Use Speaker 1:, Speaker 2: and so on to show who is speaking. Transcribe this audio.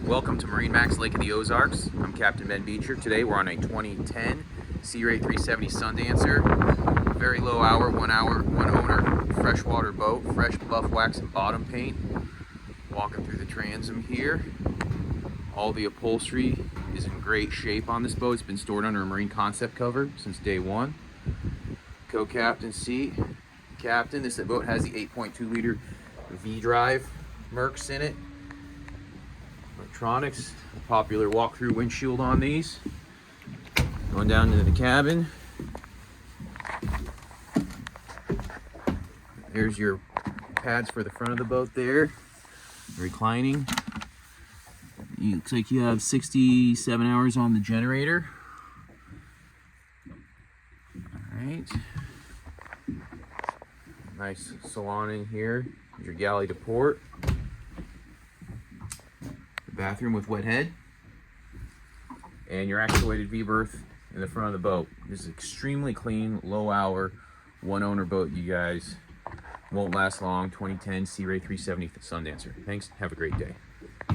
Speaker 1: Welcome to MarineMax Lake of the Ozarks. I'm Captain Ben Beecher. Today we're on a 2010 Sea Ray 370 Sundancer. Very low hour, one owner, freshwater boat, fresh buff wax and bottom paint. Walking through the transom here. All the upholstery is in great shape on this boat. It's been stored under a marine concept cover since day one. Co-captain seat. Captain, this boat has the 8.2 liter V Drive Mercs in it. Electronics, popular walk-through windshield on these. Going down into the cabin. There's your pads for the front of the boat there. Reclining. It looks like you have 67 hours on the generator. Alright. Nice salon in here. There's your galley to port. Bathroom with wet head, and your actuated V-berth in the front of the boat. This is extremely clean, low hour, one owner boat, you guys. Won't last long. 2010 Sea Ray 370 Sundancer. Thanks, have a great day.